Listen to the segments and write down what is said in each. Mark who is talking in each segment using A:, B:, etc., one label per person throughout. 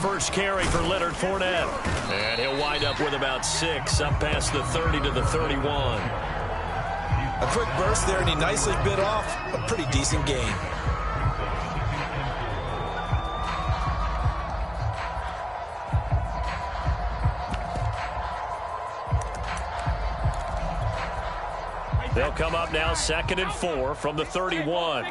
A: first carry for Leonard Fournette. And he'll wind up with about 6, up past the 30 to the 31.
B: A quick burst there, and he nicely bit off a pretty decent gain.
A: They'll come up now 2nd and 4 from the 31.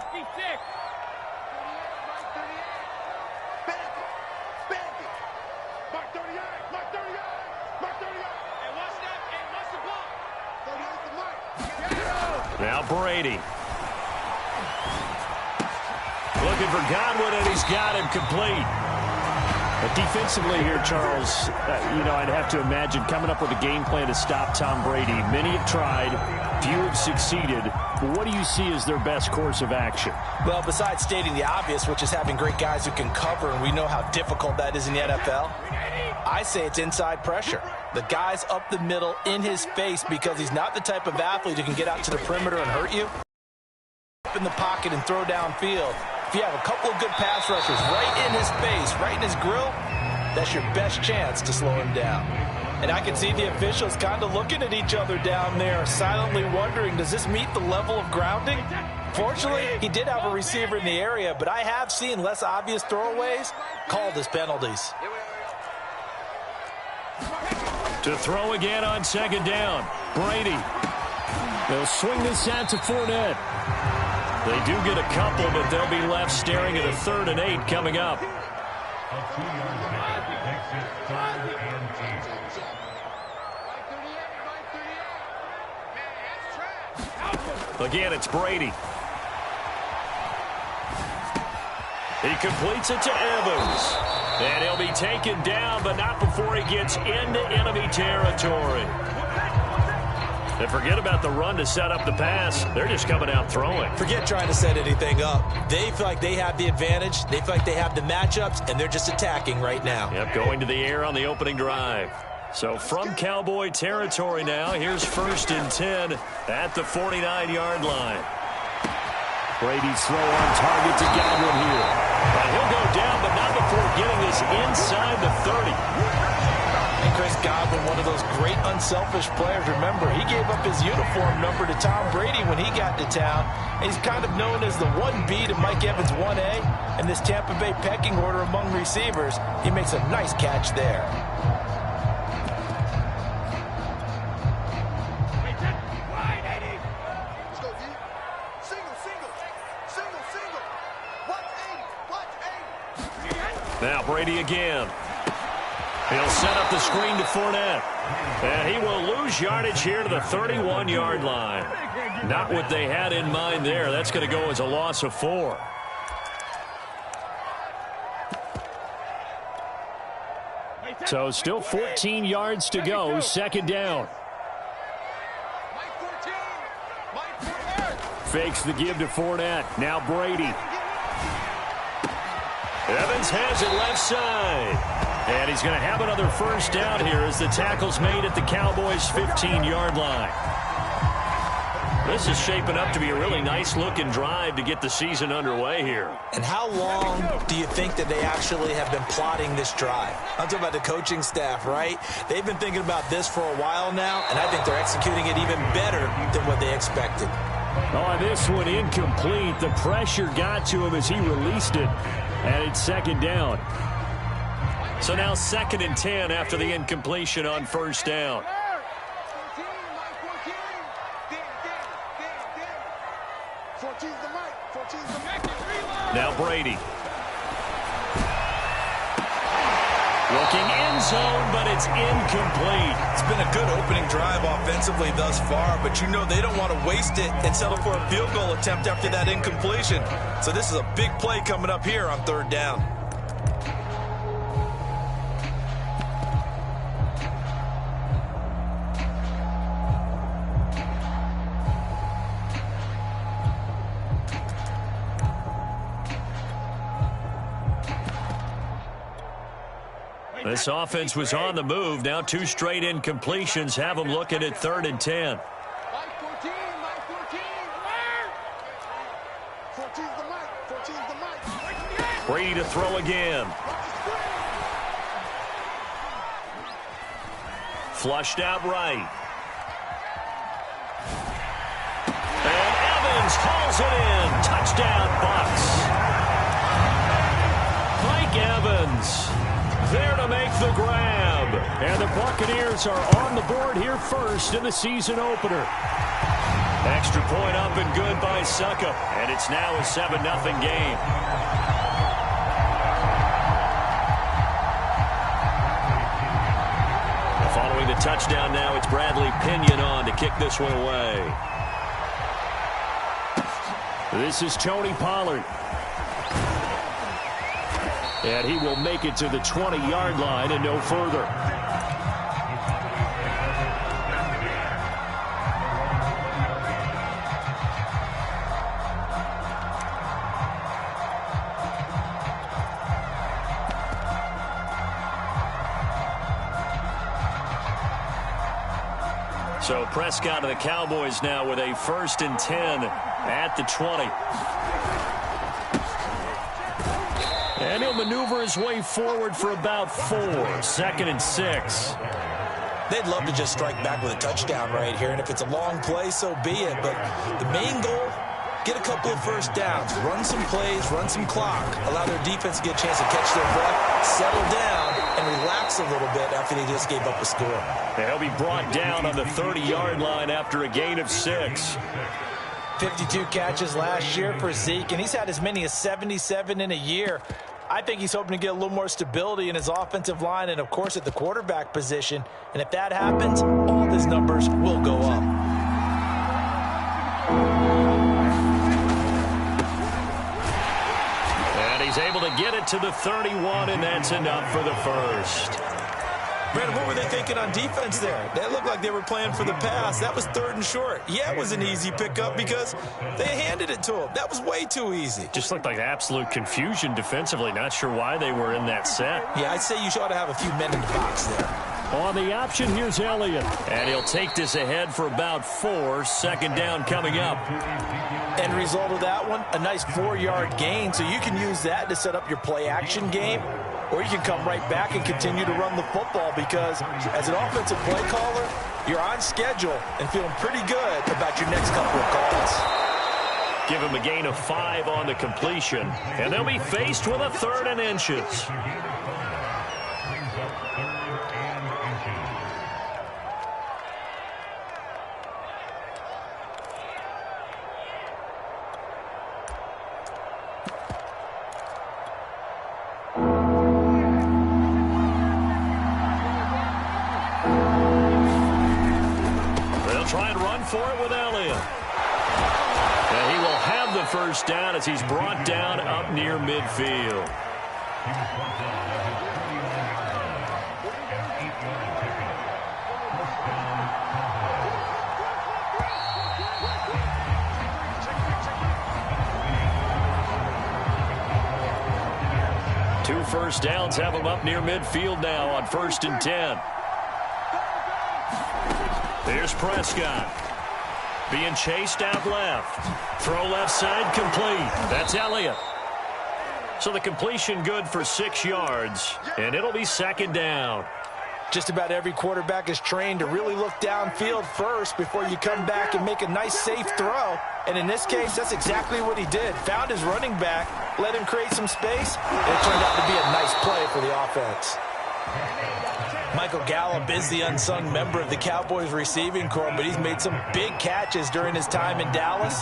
A: Now Brady. Looking for Godwin, and he's got him complete.
C: But defensively here, Charles, I'd have to imagine coming up with a game plan to stop Tom Brady. Many have tried, few have succeeded. But what do you see as their best course of action?
B: Well, besides stating the obvious, which is having great guys who can cover, and we know how difficult that is in the NFL, I say it's inside pressure. The guy's up the middle in his face because he's not the type of athlete who can get out to the perimeter and hurt you. Up in the pocket and throw downfield. If you have a couple of good pass rushers right in his face, right in his grill, that's your best chance to slow him down. And I can see the officials kind of looking at each other down there, silently wondering, does this meet the level of grounding? Fortunately, he did have a receiver in the area, but I have seen less obvious throwaways called as penalties.
A: To throw again on 2nd down. Brady. They'll swing this out to Fournette. They do get a couple, but they'll be left staring at a 3rd and 8 coming up. Again, it's Brady. He completes it to Evans. And he'll be taken down, but not before he gets into enemy territory. And forget about the run to set up the pass. They're just coming out throwing.
B: Forget trying to set anything up. They feel like they have the advantage. They feel like they have the matchups, and they're just attacking right now.
A: Yep, going to the air on the opening drive. So from Cowboy territory now, here's 1st and 10 at the 49-yard line.
C: Brady's throw on target to Godwin here.
A: And he'll go down, but not before getting this inside the 30.
B: And Chris Godwin, one of those great unselfish players. Remember, he gave up his uniform number to Tom Brady when he got to town. And he's kind of known as the 1B to Mike Evans 1A. In this Tampa Bay pecking order among receivers, he makes a nice catch there.
A: Now Brady again. He'll set up the screen to Fournette. And he will lose yardage here to the 31-yard line. Not what they had in mind there. That's going to go as a loss of 4.
C: So still 14 yards to go. 2nd down. Fakes the give to Fournette. Now Brady.
A: Evans has it left side. And he's going to have another 1st down here as the tackle's made at the Cowboys' 15-yard line. This is shaping up to be a really nice-looking drive to get the season underway here.
B: And how long do you think that they actually have been plotting this drive? I'm talking about the coaching staff, right? They've been thinking about this for a while now, and I think they're executing it even better than what they expected.
C: Oh, this one incomplete. The pressure got to him as he released it. And it's 2nd down.
A: So now 2nd and 10 after the incompletion on 1st down. Now Brady. Looking end zone, but it's incomplete.
B: It's been a good opening drive offensively thus far, but you know they don't want to waste it and settle for a field goal attempt after that incompletion. So this is a big play coming up here on 3rd down.
A: This offense was on the move. Now 2 straight incompletions have them looking at 3rd and 10. Brady to throw again. Flushed out right. And Evans hauls it in. Touchdown, Bucs. Mike Evans there to make the grab.
C: And the Buccaneers are on the board here first in the season opener.
A: Extra point up and good by Succop. And it's now a 7-0 game. Following the touchdown now, it's Bradley Pinion on to kick this one away.
C: This is Tony Pollard. And he will make it to the 20-yard line and no further.
A: So Prescott and the Cowboys now with a 1st and 10 at the 20. And he'll maneuver his way forward for about 4. 2nd and 6.
B: They'd love to just strike back with a touchdown right here, and if it's a long play, so be it. But the main goal, get a couple of first downs, run some plays, run some clock, allow their defense to get a chance to catch their breath, settle down, and relax a little bit after they just gave up a score.
A: They'll be brought down on the 30-yard line after a gain of 6.
B: 52 catches last year for Zeke, and he's had as many as 77 in a year. I think he's hoping to get a little more stability in his offensive line and, of course, at the quarterback position. And if that happens, all of his numbers will go up.
A: And he's able to get it to the 31, and that's enough for the first.
B: Brandon, what were they thinking on defense there? They looked like they were playing for the pass. That was 3rd and short. Yeah, it was an easy pickup because they handed it to him. That was way too easy.
A: Just looked like absolute confusion defensively. Not sure why they were in that set.
B: Yeah, I'd say you ought to have a few men in the box there.
C: On the option, here's Elliott.
A: And he'll take this ahead for about 4. 2nd down coming up.
B: End result of that one, a nice 4-yard gain. So you can use that to set up your play-action game. Or you can come right back and continue to run the football because as an offensive play caller, you're on schedule and feeling pretty good about your next couple of calls.
A: Give him a gain of 5 on the completion, and they'll be faced with a 3rd and inches. Try and run for it with Elliott. And he will have the 1st down as he's brought down up near midfield. Two 1st downs have him up near midfield now on 1st and 10. Here's Prescott. Being chased out left. Throw left side complete. That's Elliott. So the completion good for 6 yards. And it'll be 2nd down.
B: Just about every quarterback is trained to really look downfield first before you come back and make a nice, safe throw. And in this case, that's exactly what he did. Found his running back, let him create some space, and it turned out to be a nice play for the offense. Michael Gallup is the unsung member of the Cowboys receiving corps, but he's made some big catches during his time in Dallas.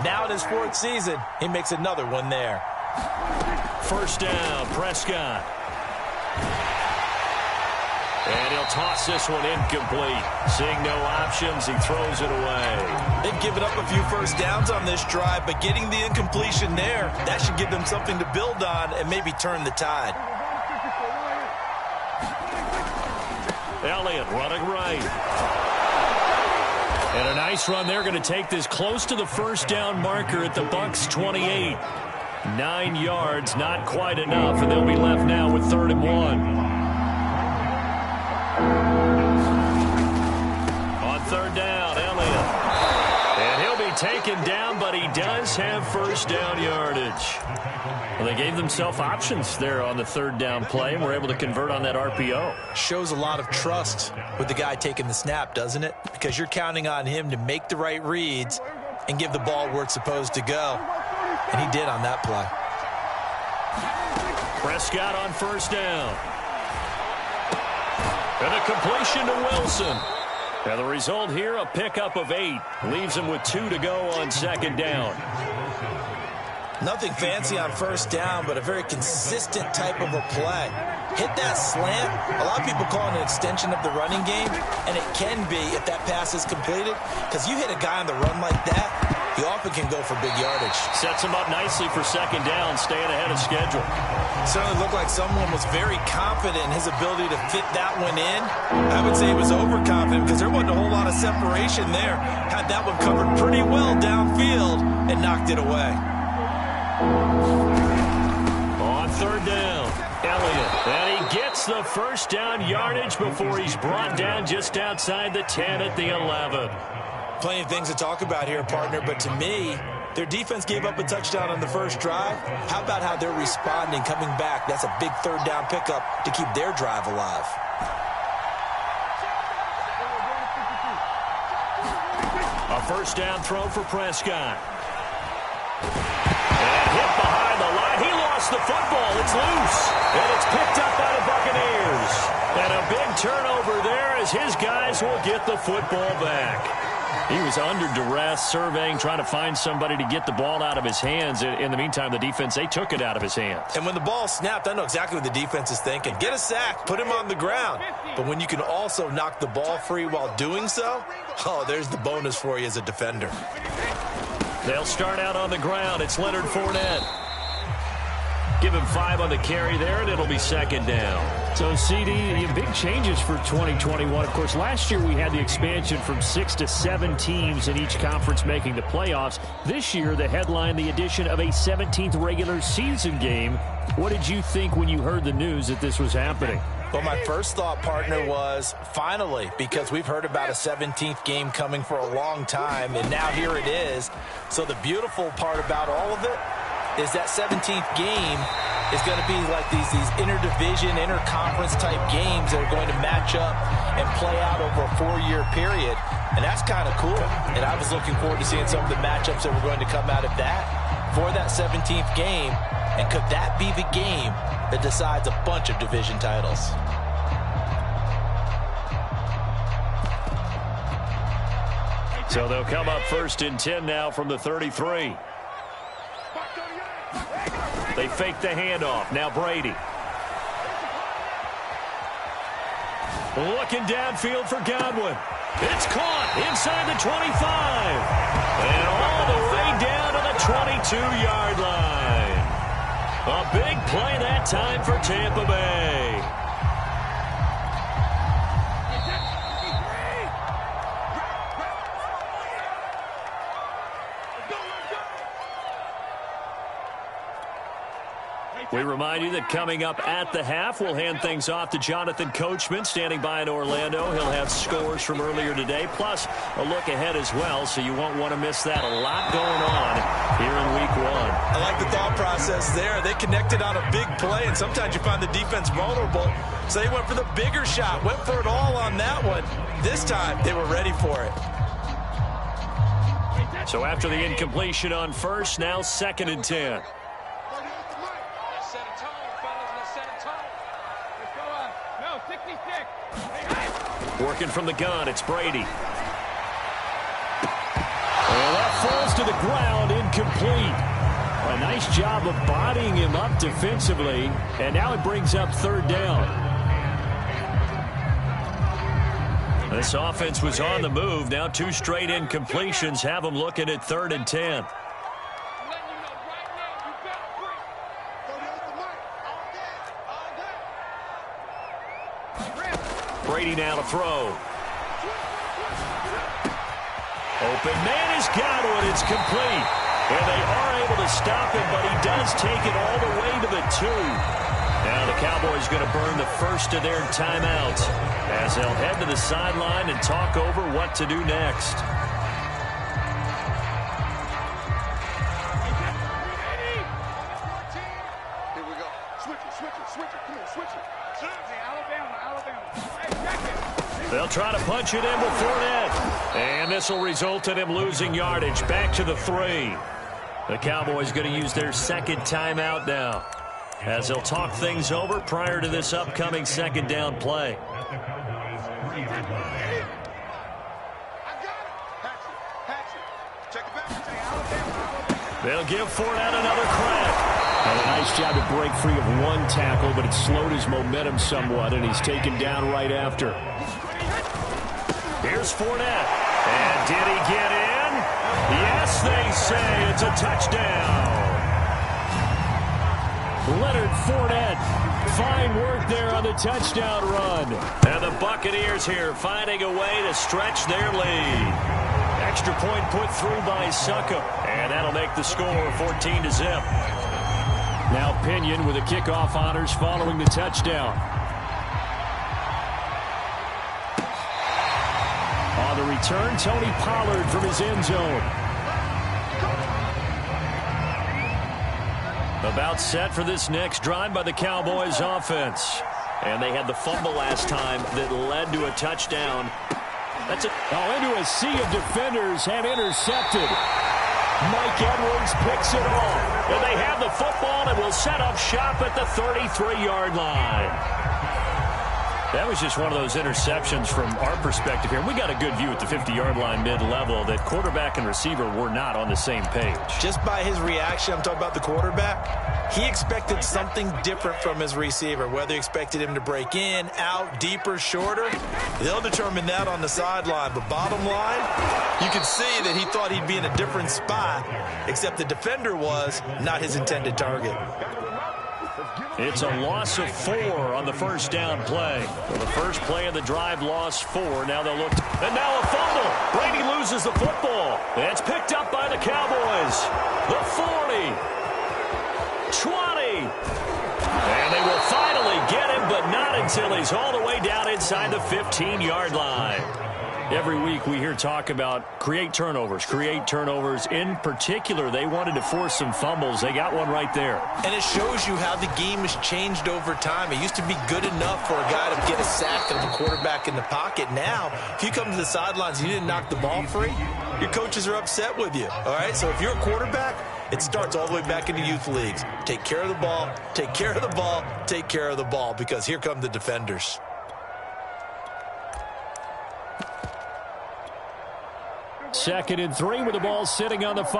B: Now in his 4th season, he makes another one there.
A: 1st down, Prescott. And he'll toss this one incomplete. Seeing no options, he throws it away.
B: They've given up a few 1st downs on this drive, but getting the incompletion there, that should give them something to build on and maybe turn the tide.
A: Elliott running right. And a nice run. They're going to take this close to the 1st down marker at the Bucs 28. 9 yards, not quite enough, and they'll be left now with 3rd and 1. On 3rd down, Elliott. And he'll be taken down, but he does have first down yardage. Well, they gave themselves options there on the third down play and were able to convert on that RPO.
B: Shows a lot of trust with the guy taking the snap, doesn't it? Because you're counting on him to make the right reads and give the ball where it's supposed to go. And he did on that play.
A: Prescott on first down. And a completion to Wilson. And the result here, a pickup of 8. Leaves him with 2 to go on second down.
B: Nothing fancy on first down, but a very consistent type of a play. Hit that slant. A lot of people call it an extension of the running game, and it can be if that pass is completed, because you hit a guy on the run like that, he often can go for big yardage.
A: Sets him up nicely for second down, staying ahead of schedule.
B: Certainly looked like someone was very confident in his ability to fit that one in. I would say he was overconfident because there wasn't a whole lot of separation there. Had that one covered pretty well downfield and knocked it away.
A: On third down, Elliott. And he gets the first down yardage before he's brought down just outside the 10 at the 11.
B: Plenty of things to talk about here, partner, but to me, their defense gave up a touchdown on the first drive. How about how they're responding, coming back? That's a big third down pickup to keep their drive alive.
A: A first down throw for Prescott. And hit behind the line. He lost the football. It's loose. And it's picked up by the Buccaneers. And a big turnover there as his guys will get the football back. He was under duress, surveying, trying to find somebody to get the ball out of his hands. In the meantime, the defense, they took it out of his hands.
B: And when the ball snapped, I know exactly what the defense is thinking. Get a sack, put him on the ground. But when you can also knock the ball free while doing so, oh, there's the bonus for you as a defender.
A: They'll start out on the ground. It's Leonard Fournette. Give him 5 on the carry there, and it'll be second down.
C: So, CD, big changes for 2021. Of course, last year we had the expansion from 6 to 7 teams in each conference making the playoffs. This year, the headline, the addition of a 17th regular season game. What did you think when you heard the news that this was happening?
B: Well, my first thought, partner, was finally, because we've heard about a 17th game coming for a long time, and now here it is. So the beautiful part about all of it is that 17th game is going to be like these interdivision, interconference type games that are going to match up and play out over a 4-year period. And that's kind of cool. And I was looking forward to seeing some of the matchups that were going to come out of that for that 17th game. And could that be the game that decides a bunch of division titles?
A: So they'll come up first and 10 now from the 33. They fake the handoff. Now Brady. Looking downfield for Godwin. It's caught inside the 25. And all the way down to the 22-yard line. A big play that time for Tampa Bay. We remind you that coming up at the half, we'll hand things off to Jonathan Coachman, standing by in Orlando. He'll have scores from earlier today, plus a look ahead as well, so you won't want to miss that. A lot going on here in Week 1.
B: I like the thought process there. They connected on a big play, and sometimes you find the defense vulnerable, so they went for the bigger shot, went for it all on that one. This time, they were ready for it.
A: So after the incompletion on first, now second and 10. Working from the gun, it's Brady. And
C: that falls to the ground, incomplete. A nice job of bodying him up defensively, and now it brings up third down.
A: This offense was on the move. Now 2 straight incompletions have them looking at third and 10. Brady now to throw. Open man is Godwin. It's complete. And they are able to stop him, but he does take it all the way to the 2. Now the Cowboys going to burn the first of their timeouts as they'll head to the sideline and talk over what to do next. try to punch it in with Fournette. And this will result in him losing yardage. Back to the 3. The Cowboys going to use their second timeout now, as they'll talk things over prior to this upcoming second down play. They'll give Fournette another crack.
C: And a nice job to break free of one tackle, but it slowed his momentum somewhat, and he's taken down right after.
A: Here's Fournette. And did he get in? Yes, they say it's a touchdown.
C: Leonard Fournette, fine work there on the touchdown run.
A: And the Buccaneers here finding a way to stretch their lead. Extra point put through by Succop, and that'll make the score 14-0.
C: Now Pinion with the kickoff honors following the touchdown. On the return, Tony Pollard from his end zone.
A: About set for this next drive by the Cowboys offense. And they had the fumble last time that led to a touchdown. That's it.
C: Into a sea of defenders and intercepted. Mike Edwards picks it off.
A: And they have the football and will set up shop at the 33-yard line. That was just one of those interceptions from our perspective here. We got a good view at the 50-yard line mid-level that quarterback and receiver were not on the same page.
B: Just by his reaction, I'm talking about the quarterback, he expected something different from his receiver. Whether he expected him to break in, out, deeper, shorter, they'll determine that on the sideline. But bottom line, you can see that he thought he'd be in a different spot, except the defender was not his intended target.
A: It's a loss of 4 on the first down play. So the first play of the drive lost 4. Now they'll look. And now a fumble. Brady loses the football. It's picked up by the Cowboys. The 40. 20. And they will finally get him, but not until he's all the way down inside the 15-yard line. Every week we hear talk about create turnovers. In particular, they wanted to force some fumbles. They got one right there.
B: And it shows you how the game has changed over time. It used to be good enough for a guy to get a sack of a quarterback in the pocket. Now, if you come to the sidelines and you didn't knock the ball free, your coaches are upset with you. All right? So if you're a quarterback, it starts all the way back into youth leagues. Take care of the ball, take care of the ball, take care of the ball, because here come the defenders.
C: Second and 3 with the ball sitting on the 5.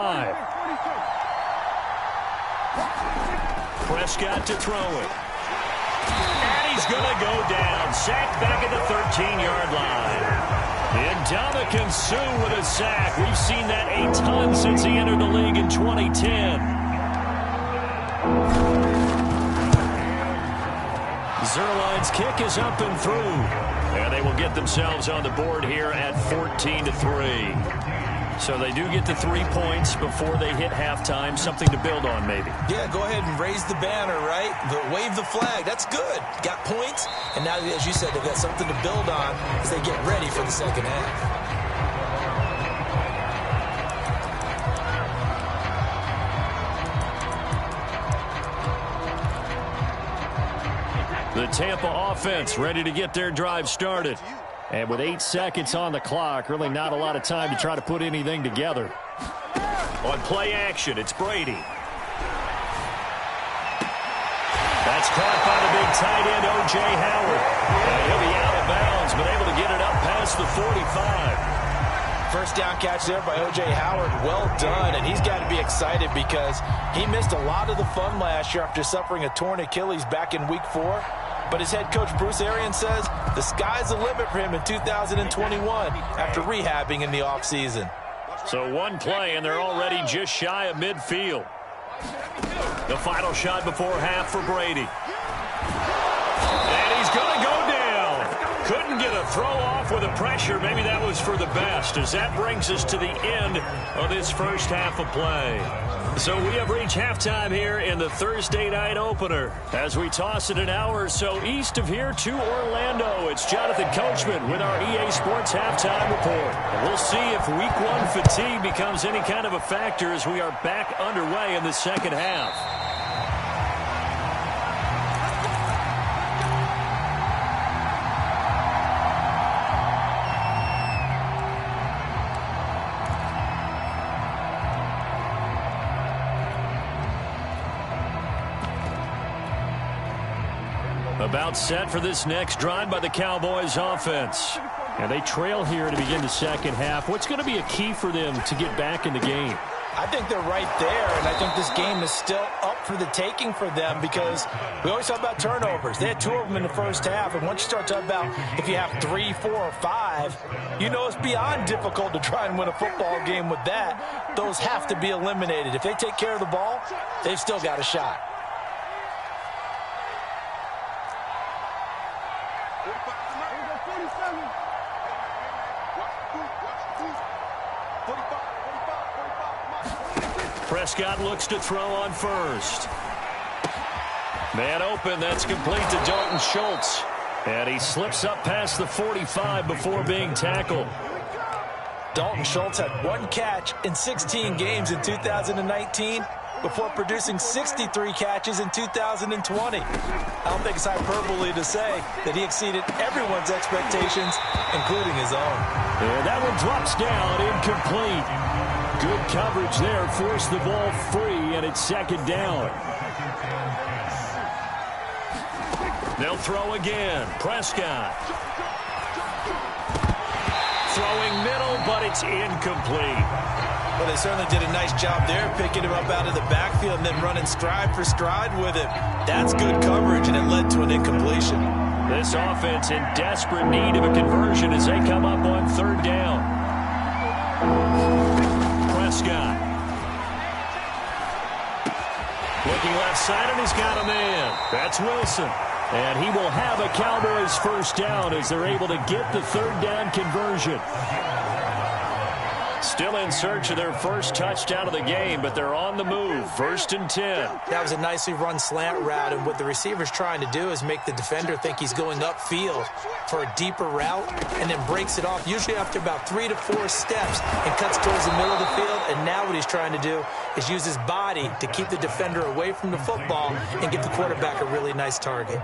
A: Prescott to throw it. And he's going to go down. Sacked back at the 13-yard line. Ndamukong Suh with a sack. We've seen that a ton since he entered the league in 2010. Zuerlein's kick is up and through. And they will get themselves on the board here at 14-3. So they do get the 3 points before they hit halftime. Something to build on, maybe.
B: Yeah, go ahead and raise the banner, right? Wave the flag. That's good. Got points. And now, as you said, they've got something to build on as they get ready for the second half.
A: The Tampa offense ready to get their drive started.
C: And with 8 seconds on the clock, really not a lot of time to try to put anything together.
A: On play action, it's Brady. That's caught by the big tight end, O.J. Howard. And he'll be out of bounds, but able to get it up past the 45.
B: First down catch there by O.J. Howard. Well done, and he's got to be excited because he missed a lot of the fun last year after suffering a torn Achilles back in Week 4. But his head coach, Bruce Arians, says the sky's the limit for him in 2021 after rehabbing in the offseason.
A: So one play, and they're already just shy of midfield. The final shot before half for Brady. And he's going to go down. Couldn't get a throw off with the pressure. Maybe that was for the best, as that brings us to the end of this first half of play. So we have reached halftime here in the Thursday night opener. As we toss it an hour or so east of here to Orlando, it's Jonathan Coachman with our EA Sports Halftime Report. And we'll see if Week 1 fatigue becomes any kind of a factor as we are back underway in the second half. About set for this next drive by the Cowboys offense.
C: And they trail here to begin the second half. What's going to be a key for them to get back in the game?
B: I think they're right there, and I think this game is still up for the taking for them because we always talk about turnovers. They had 2 of them in the first half, and once you start talking about if you have 3, 4, or 5, you know it's beyond difficult to try and win a football game with that. Those have to be eliminated. If they take care of the ball, they've still got a shot.
A: Prescott looks to throw on first. Man open, that's complete to Dalton Schultz. And he slips up past the 45 before being tackled.
B: Dalton Schultz had 1 catch in 16 games in 2019 before producing 63 catches in 2020. I don't think it's hyperbole to say that he exceeded everyone's expectations, including his own.
C: And that one drops down, incomplete. Good coverage there, forced the ball free, and it's second down.
A: They'll throw again. Prescott. Throwing middle, but it's incomplete.
B: Well, they certainly did a nice job there, picking him up out of the backfield and then running stride for stride with him. That's good coverage, and it led to an incompletion.
A: This offense in desperate need of a conversion as they come up on third down. Prescott. Looking left side, and he's got a man. That's Wilson. And he will have a Cowboys first down as they're able to get the third down conversion. Still in search of their first touchdown of the game, but they're on the move. 1st and 10.
B: That was a nicely run slant route, and what the receiver's trying to do is make the defender think he's going upfield for a deeper route and then breaks it off, usually after about 3 to 4 steps, and cuts towards the middle of the field. And now what he's trying to do is use his body to keep the defender away from the football and give the quarterback a really nice target.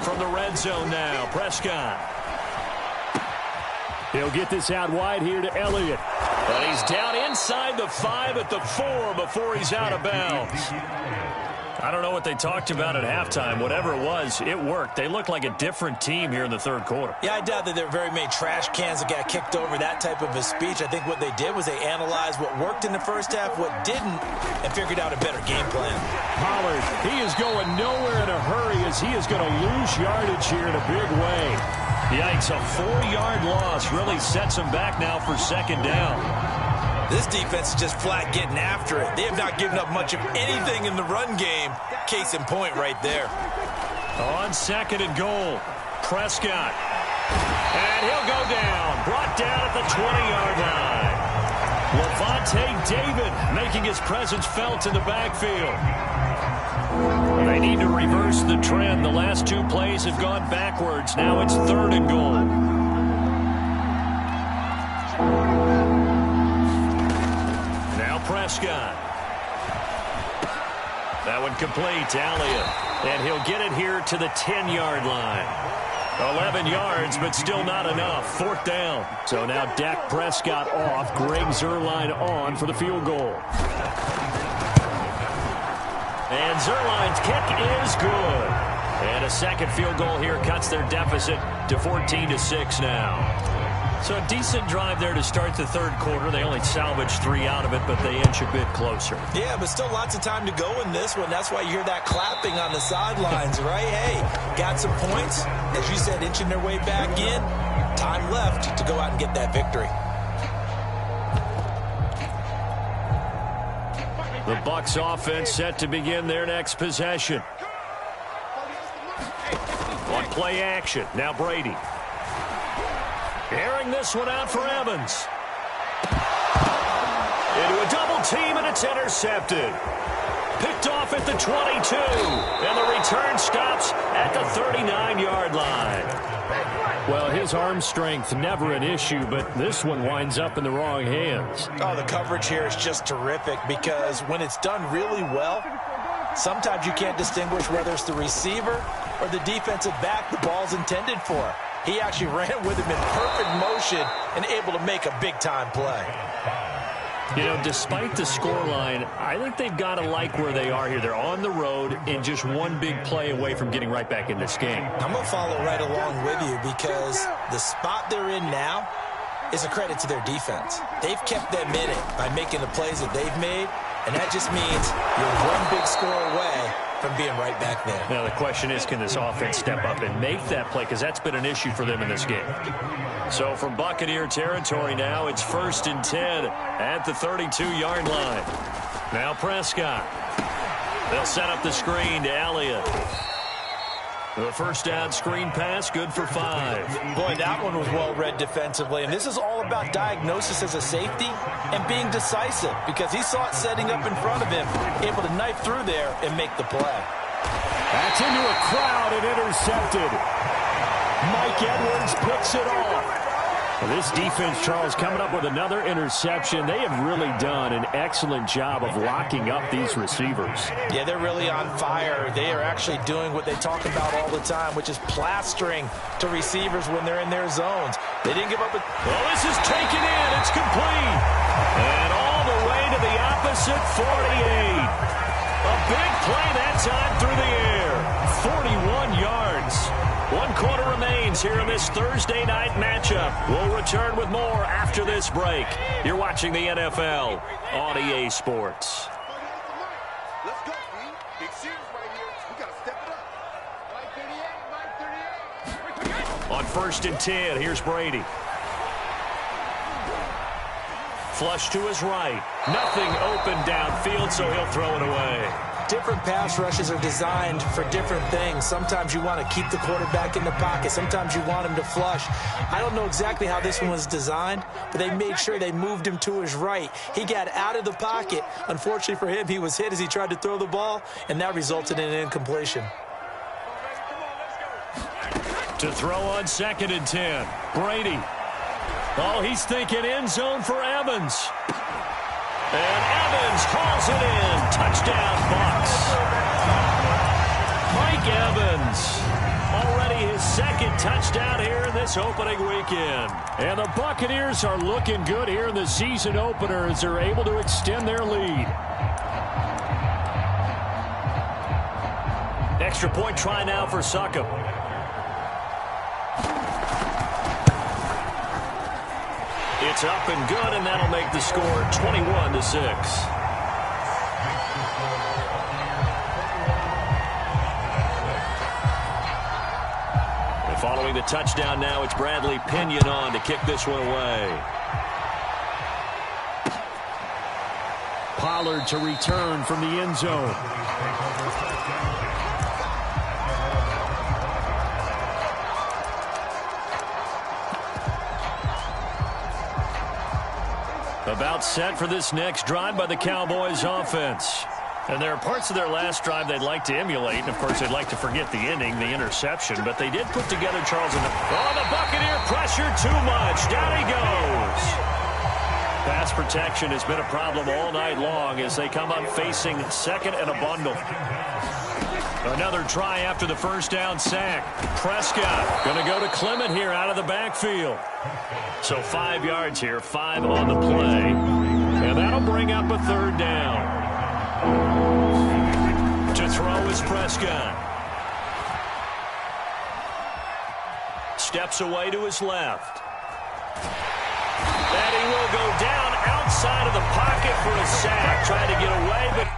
A: From the red zone now, Prescott.
C: He'll get this out wide here to Elliott.
A: But he's down inside the 5 at the 4 before he's out of bounds. I don't know what they talked about at halftime. Whatever it was, it worked. They look like a different team here in the third quarter.
B: Yeah, I doubt that there were very many trash cans that got kicked over, that type of a speech. I think what they did was they analyzed what worked in the first half, what didn't, and figured out a better game plan.
C: Pollard, he is going nowhere in a hurry as he is going to lose yardage here in a big way.
A: Yikes, a 4-yard loss really sets him back now for second down.
B: This defense is just flat getting after it. They have not given up much of anything in the run game. Case in point right there.
A: On 2nd and goal, Prescott. And he'll go down. Brought down at the 20-yard line. Lavonte David making his presence felt in the backfield. They need to reverse the trend. The last 2 plays have gone backwards. Now it's 3rd and goal. Prescott. That one complete to Elliott. And he'll get it here to the 10-yard line. 11 yards, but still not enough. 4th down. So now Dak Prescott off. Greg Zuerlein on for the field goal. And Zuerlein's kick is good. And a second field goal here cuts their deficit to 14-6 now. So a decent drive there to start the third quarter. They only salvaged 3 out of it, but they inch a bit closer.
B: Yeah, but still lots of time to go in this one. That's why you hear that clapping on the sidelines, right? Hey, got some points. As you said, inching their way back in. Time left to go out and get that victory.
A: The Bucs offense set to begin their next possession. On play action, now Brady. Airing this one out for Evans. Into a double team, and it's intercepted. Picked off at the 22. And the return stops at the 39-yard line.
C: Well, his arm strength never an issue, but this one winds up in the wrong hands.
B: Oh, the coverage here is just terrific because when it's done really well, sometimes you can't distinguish whether it's the receiver or the defensive back the ball's intended for. He actually ran with him in perfect motion and able to make a big-time play.
A: You know, despite the scoreline, I think they've got to like where they are here. They're on the road and just one big play away from getting right back in this game.
B: I'm going to follow right along with you because the spot they're in now is a credit to their defense. They've kept them in it by making the plays that they've made, and that just means you're one big score away from being right back there.
A: Now, the question is, can this offense step up and make that play? Because that's been an issue for them in this game. So from Buccaneer territory now, it's 1st and 10 at the 32-yard line. Now Prescott. They'll set up the screen to Elliott. The first down screen pass, good for 5.
B: Boy, that one was well read defensively. And this is all about diagnosis as a safety and being decisive because he saw it setting up in front of him, able to knife through there and make the play.
C: That's into a crowd and intercepted. Mike Edwards picks it off. Well, this defense, Charles, coming up with another interception. They have really done an excellent job of locking up these receivers.
B: Yeah, they're really on fire. They are actually doing what they talk about all the time, which is plastering to receivers when they're in their zones. They didn't give up.
A: Well, this is taken in. It's complete. And all the way to the opposite 48. A big play that time through the air. 41 yards. 1 quarter remains here in this Thursday night matchup. We'll return with more after this break. You're watching the NFL on EA Sports.
D: Let's go, Steve. Big series right here. We got to step it up.
A: On 1st and 10, here's Brady. Flush to his right. Nothing open downfield, so he'll throw it away.
B: Different pass rushes are designed for different things. Sometimes you want to keep the quarterback in the pocket. Sometimes you want him to flush. I don't know exactly how this one was designed, but they made sure they moved him to his right. He got out of the pocket. Unfortunately for him, he was hit as he tried to throw the ball, and that resulted in an incompletion.
A: To throw on 2nd and 10. Brady. Oh, he's thinking end zone for Evans. And Evans hauls it in. Touchdown, Bucs. Mike Evans. Already his 2nd touchdown here in this opening weekend.
C: And the Buccaneers are looking good here in the season opener as they're able to extend their lead.
A: Extra point try now for Succop. It's up and good, and that'll make the score 21-6. And following the touchdown now, it's Bradley Pinion on to kick this one away.
C: Pollard to return from the end zone.
A: About set for this next drive by the Cowboys offense. And there are parts of their last drive they'd like to emulate. And, of course, they'd like to forget the ending, the interception. But they did put together, Charles, and the Buccaneer pressure too much. Down he goes. Pass protection has been a problem all night long as they come up facing 2nd and a bundle. Another try after the first down sack. Prescott going to go to Clement here out of the backfield. So 5 yards here, 5 on the play. And that'll bring up a 3rd down. To throw is Prescott. Steps away to his left. And he will go down outside of the pocket for a sack. Trying to get away, but